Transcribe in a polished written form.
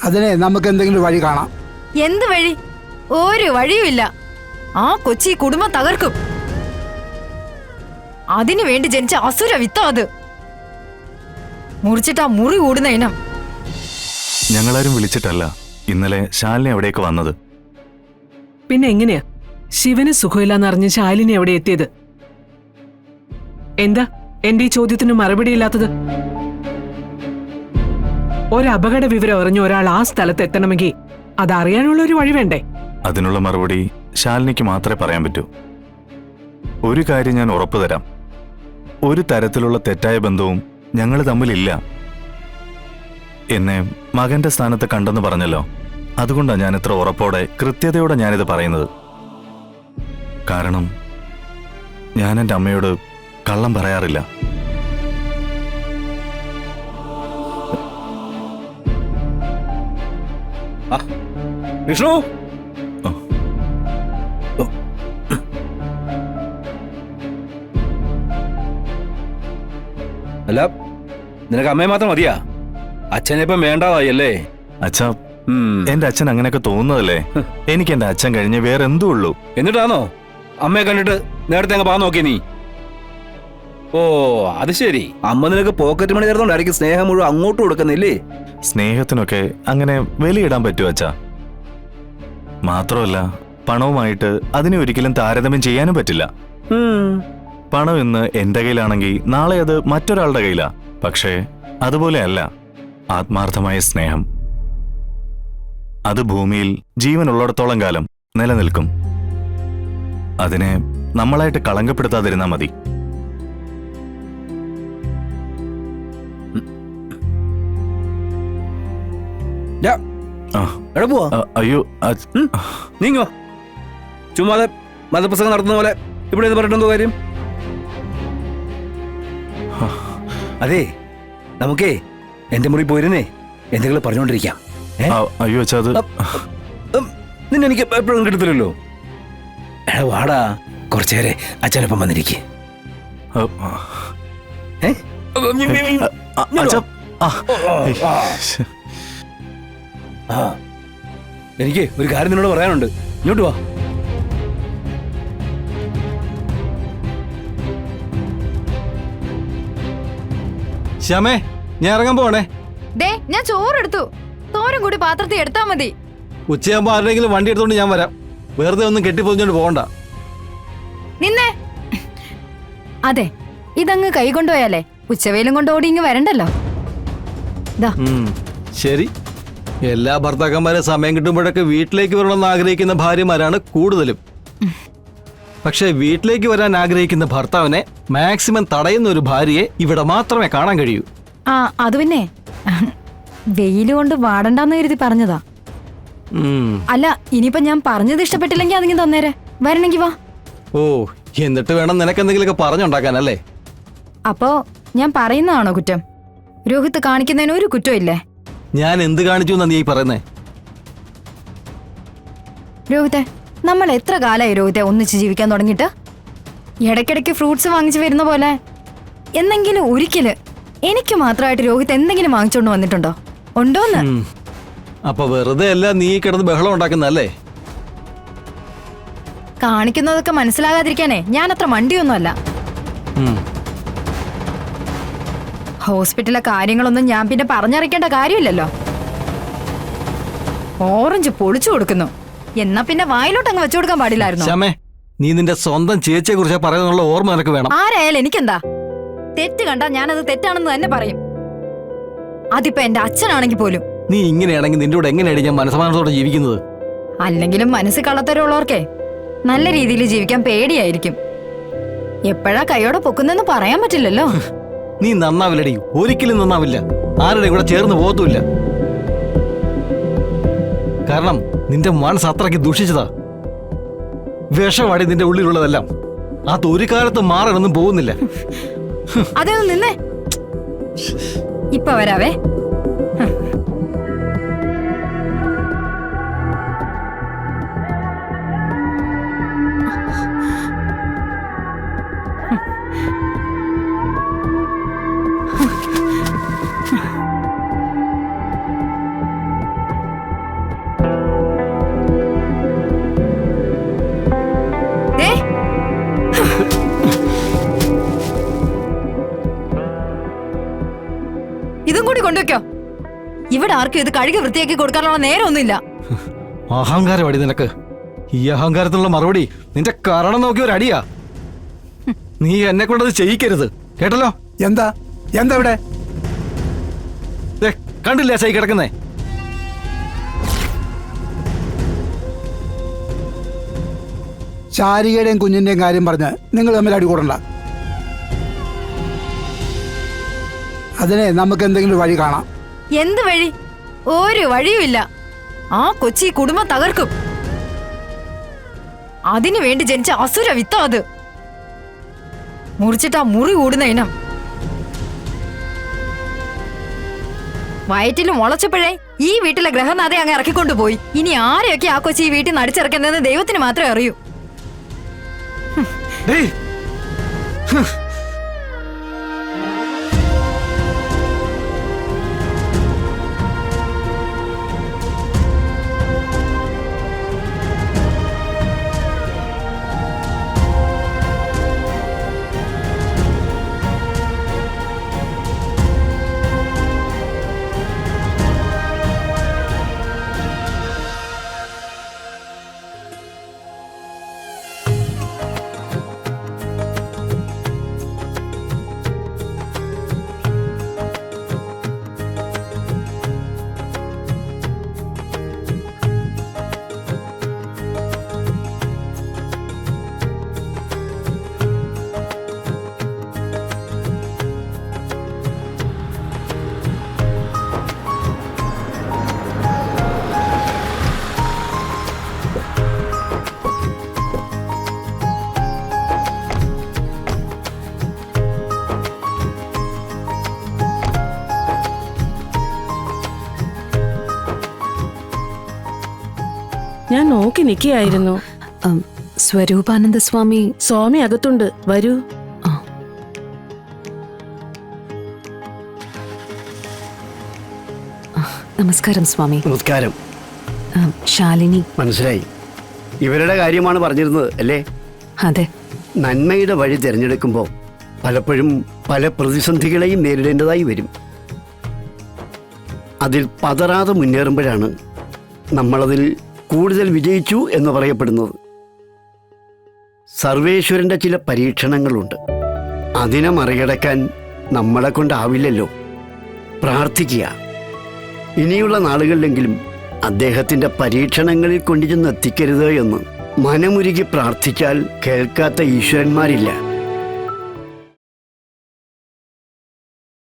അതിനെ നമുക്ക് എന്തെങ്കിലും വഴി കാണാം. എന്ത് വഴി? ഒരു വഴിയുമില്ല. ആ കൊച്ചി കുടുംബം തകർക്കും. അതിനു വേണ്ടി ജനിച്ച അസുര വിത്ത അത്. മുറിച്ചിട്ടാ മുറി കൂടുന്ന ഇനം. ഞങ്ങളാരും വിളിച്ചിട്ടല്ല ഇന്നലെ ശാലിനി എവിടേക്ക് വന്നത്. പിന്നെ എങ്ങനെയാ ശിവന് സുഖമില്ലാന്നറിഞ്ഞ് ശാലിനി എവിടെ എത്തിയത്? എന്താ എന്റെ ഈ ചോദ്യത്തിന് മറുപടിയില്ലാത്തത്? ഒരപകട വിവരം അറിഞ്ഞ ഒരാൾ ആ സ്ഥലത്ത് എത്തണമെങ്കിൽ അതറിയാനുള്ള ഒരു വഴി വേണ്ടേ? അതിനുള്ള മറുപടി ശാലിനിക്ക് മാത്രമേ പറയാൻ പറ്റൂ. ഒരു കാര്യം ഞാൻ ഉറപ്പു തരാം, ഒരു തരത്തിലുള്ള തെറ്റായ ബന്ധവും ഞങ്ങൾ തമ്മിലില്ല. എന്നെ മകന്റെ സ്ഥാനത്ത് കണ്ടെന്ന് പറഞ്ഞല്ലോ, അതുകൊണ്ടാണ് ഞാൻ ഇത്ര ഉറപ്പോടെ കൃത്യതയോടെ ഞാനിത് പറയുന്നത്. കാരണം ഞാൻ എൻ്റെ അമ്മയോട് കള്ളം പറയാറില്ല. വിഷ്ണു, അല്ല നിനക്ക് അമ്മയെ മാത്രം മതിയാ? അച്ഛനെ ഇപ്പം വേണ്ടാതായി അല്ലേ? അച്ഛാ, എന്റെ അച്ഛൻ അങ്ങനെയൊക്കെ തോന്നുന്നതല്ലേ? എനിക്ക് എന്റെ അച്ഛൻ കഴിഞ്ഞ് വേറെ എന്തോ ഉള്ളൂ. എന്നിട്ടാണോ അമ്മയെ കണ്ടിട്ട് നേരത്തെ അങ്ങ് പാ നോക്കിയ നീ? ഓ അത് ശരി, അമ്മ നിനക്ക് പോക്കറ്റ് മണി തരുന്നോണ്ടായിരിക്കും സ്നേഹം മുഴുവൻ അങ്ങോട്ട് കൊടുക്കുന്നില്ലേ? സ്നേഹത്തിനൊക്കെ അങ്ങനെ വിലയിടാൻ പറ്റുമോ അച്ഛാ? മാത്രമല്ല പണവുമായിട്ട് അതിനെ ഒരിക്കലും താരതമ്യം ചെയ്യാനും പറ്റില്ല. പണം ഇന്ന് എന്റെ കയ്യിലാണെങ്കിൽ നാളെ അത് മറ്റൊരാളുടെ കയ്യിലാ. പക്ഷേ അതുപോലെയല്ല ആത്മാർത്ഥമായ സ്നേഹം. അത് ഭൂമിയിൽ ജീവനുള്ളിടത്തോളം കാലം നിലനിൽക്കും. അതിനെ നമ്മളായിട്ട് കളങ്കപ്പെടുത്താതിരുന്നാ മതി. അയ്യോ നീങ്ങോ, ചുമ്മാതെ മതപ്രസംഗം നടത്തുന്ന പോലെ ഇവിടെ പറഞ്ഞിട്ടെന്തോ കാര്യം? അതെ, നമുക്കേ എന്റെ മുറി പോയിരുന്നേ എന്തെങ്കിലും പറഞ്ഞോണ്ടിരിക്കാം. അയ്യോ അച്ഛാ, അത് നിന്നെ എനിക്ക് എപ്പോഴും കിട്ടത്തില്ലല്ലോ. എടാ വാടാ, കുറച്ചേരെ അച്ഛനൊപ്പം വന്നിരിക്കേ. എനിക്ക് ഒരു കാര്യം നിന്നോട് പറയാനുണ്ട്. ഇങ്ങോട്ട് വാ. ശ്യാമേ, ഞാൻ ഇറങ്ങാൻ പോണേ. ദേ, ഞാൻ ചോറെടുത്തു. തോരും കൂടി പാത്രത്തിൽ എടുത്താ മതി. ഉച്ചയാകുമ്പോ ആരുടെങ്കിലും വണ്ടി എടുത്തോണ്ട് ഞാൻ വരാം. വെറുതെ ഒന്നും കെട്ടിപ്പൊതിഞ്ഞോണ്ട് പോകണ്ട. നിന്നെ അതെ, ഇതങ്ങ് കൈ കൊണ്ടുപോയാലേ ഉച്ചവേലും കൊണ്ട് ഓടി ഇങ്ങ് വരണ്ടല്ലോ. ശരി, എല്ലാ ഭർത്താക്കന്മാരും സമയം കിട്ടുമ്പോഴൊക്കെ വീട്ടിലേക്ക് വരണമെന്ന് ആഗ്രഹിക്കുന്ന ഭാര്യമാരാണ് കൂടുതലും. പക്ഷെ വീട്ടിലേക്ക് വരാൻ ആഗ്രഹിക്കുന്ന ഭർത്താവിനെ മാക്സിമം തടയുന്ന ഒരു ഭാര്യയെ ഇവിടെ മാത്രമേ കാണാൻ കഴിയൂ. അത് പിന്നെ വെയില് കൊണ്ട് വാടണ്ടെന്ന് കരുതി പറഞ്ഞതാ. അല്ല, ഇനിയിപ്പോ ഞാൻ പറഞ്ഞത് ഇഷ്ടപ്പെട്ടില്ലെങ്കിൽ അതിങ്ങ് തന്നേരെ. വരണെങ്കി വാ. ഓ, എന്നിട്ട് വേണം നിനക്ക് എന്തെങ്കിലുമൊക്കെ പറഞ്ഞുണ്ടാക്കാനല്ലേ? അപ്പോ ഞാൻ പറയുന്നതാണോ കുറ്റം? രോഹിത് കാണിക്കുന്നതിന് ഒരു കുറ്റമില്ലേ? ഞാൻ എന്ത് കാണിച്ചു എന്നാ നീ പറയുന്നേ? രോഹിത്തെ, നമ്മൾ എത്ര കാലമായി രോഹിത്തെ ഒന്നിച്ച് ജീവിക്കാൻ തുടങ്ങിയിട്ട്? ഇടയ്ക്കിടയ്ക്ക് ഫ്രൂട്ട്സ് വാങ്ങിച്ചു വരുന്ന പോലെ എന്നെങ്കിലും ഒരിക്കല് എനിക്ക് മാത്രമായിട്ട് രോഹിത് എന്തെങ്കിലും വാങ്ങിച്ചോണ്ട് വന്നിട്ടുണ്ടോ? ഉണ്ടോന്ന്? അപ്പൊ വെറുതെ അല്ല നീ കിടന്ന് ബഹളം ഉണ്ടാക്കുന്നല്ലേ? കാണിക്കുന്നതൊക്കെ മനസ്സിലാകാതിരിക്കാനേ ഞാൻ അത്ര മണ്ടിയൊന്നുമല്ല. ഹോസ്പിറ്റലിലെ കാര്യങ്ങളൊന്നും ഞാൻ പിന്നെ പറഞ്ഞറിയിക്കേണ്ട കാര്യമില്ലല്ലോ. ഓറഞ്ച് പൊളിച്ചു കൊടുക്കുന്നു, എന്നാ പിന്നെ വായിലോട്ട് അങ്ങ് വെച്ചു കൊടുക്കാൻ പാടില്ലായിരുന്നു. ശ്യാമേ, നീ നിന്റെ സ്വന്തം ചേച്ചിയെ കുറിച്ച് പറയുന്നുള്ള ഓർമ്മ നിനക്ക് വേണം. ആരായാലും എനിക്കെന്താ? തെറ്റ് കണ്ടാ ഞാനത് തെറ്റാണെന്ന് തന്നെ പറയും. അതിപ്പോ എന്റെ അച്ഛനാണെങ്കിൽ പോലും. നീ ഇങ്ങനെയാണെങ്കിൽ നിന്റെ കൂടെ എങ്ങനെയാണ് ഞാൻ മനസ്സമാനത്തോടെ ജീവിക്കുന്നത്? അല്ലെങ്കിലും മനസ്സിൽ കള്ളത്തരമുള്ളവർക്കേ നല്ല രീതിയിൽ ജീവിക്കാൻ പേടിയായിരിക്കും. എപ്പോഴാ കൈയോടെ പൊക്കുന്നെന്ന് പറയാൻ പറ്റില്ലല്ലോ. നീ നന്നാവില്ലടി, ഒരിക്കലും നന്നാവില്ല. ആരുടെ കൂടെ ചേർന്ന് പോകത്തുമില്ല. കാരണം നിന്റെ മനസ്സ് അത്രയ്ക്ക് ദൂഷിച്ചതാ. വിഷവാടി നിന്റെ ഉള്ളിലുള്ളതെല്ലാം. അതൊരു കാലത്ത് മാറാനൊന്നും പോകുന്നില്ല. അതൊന്നും നിന്നേ, ഇപ്പൊ വരാവേ. ഇവിടെ ആർക്കും ഇത് കഴുകി വൃത്തിയാക്കി കൊടുക്കാനുള്ള നേരമൊന്നുമില്ല. അഹങ്കാരം അടി നിനക്ക്. ഈ അഹങ്കാരത്തിനുള്ള മറുപടി നിന്റെ കാരണം നോക്കി ഒരു അടിയാ. നീ എന്നെ കൊണ്ടത് ചെയ്യിക്കരുത്, കേട്ടല്ലോ? എന്താ എന്താ ഇവിടെ? ദേ, കണ്ടില്ലേ സൈ കിടക്കുന്നേ? ശാരികയുടെയും കുഞ്ഞിന്റെയും കാര്യം പറഞ്ഞ് നിങ്ങൾ തമ്മിൽ അടികൂടണ്ട. അതിനെ നമുക്ക് എന്തെങ്കിലും ഒരു വഴി കാണാം. എന്ത് വഴി? ഒരു വഴിയുമില്ല. ആ കൊച്ചി കുടുംബം തകർക്കും. അതിനു വേണ്ടി ജനിച്ച അസുര വിത്തോ അത്. മുറിച്ചിട്ടാ മുറി കൂടുന്ന ഇനം. വയറ്റിൽ മുളച്ചപ്പോഴേ ഈ വീട്ടിലെ ഗ്രഹനാഥയെ അങ്ങ് ഇറക്കിക്കൊണ്ടുപോയി. ഇനി ആരെയൊക്കെ ആ കൊച്ചി ഈ വീട്ടിൽ നിന്ന് അടിച്ചിറക്കുന്നതെന്ന് ദൈവത്തിന് മാത്രമേ അറിയൂ. ഡേയ്, ഞാൻ നോക്കി നിൽക്കുകയായിരുന്നു. സ്വരൂപാനന്ദ സ്വാമി സ്വാമി അകത്തുണ്ട്, വരൂ. നമസ്കാരം സ്വാമി. നമസ്കാരം. ശാലിനി. മനസ്സിലായി. ഇവരുടെ കാര്യമാണ് പറഞ്ഞിരുന്നത് അല്ലേ? അതെ. നന്മയുടെ വഴി തിരഞ്ഞെടുക്കുമ്പോൾ പലപ്പോഴും പല പ്രതിസന്ധികളെയും നേരിടേണ്ടതായി വരും. അതിൽ പതറാതെ മുന്നേറുമ്പോഴാണ് നമ്മളതിൽ കൂടുതൽ വിജയിച്ചു എന്ന് പറയപ്പെടുന്നത്. സർവേശ്വരൻ്റെ ചില പരീക്ഷണങ്ങളുണ്ട്. അതിനെ മറികടക്കാൻ നമ്മളെ കൊണ്ടാവില്ലല്ലോ. പ്രാർത്ഥിക്കുക. ഇനിയുള്ള നാളുകളിലെങ്കിലും അദ്ദേഹത്തിൻ്റെ പരീക്ഷണങ്ങളിൽ കൊണ്ടുചെന്ന് എത്തിക്കരുത് എന്ന് മനമുരുകി പ്രാർത്ഥിച്ചാൽ കേൾക്കാത്ത ഈശ്വരന്മാരില്ല.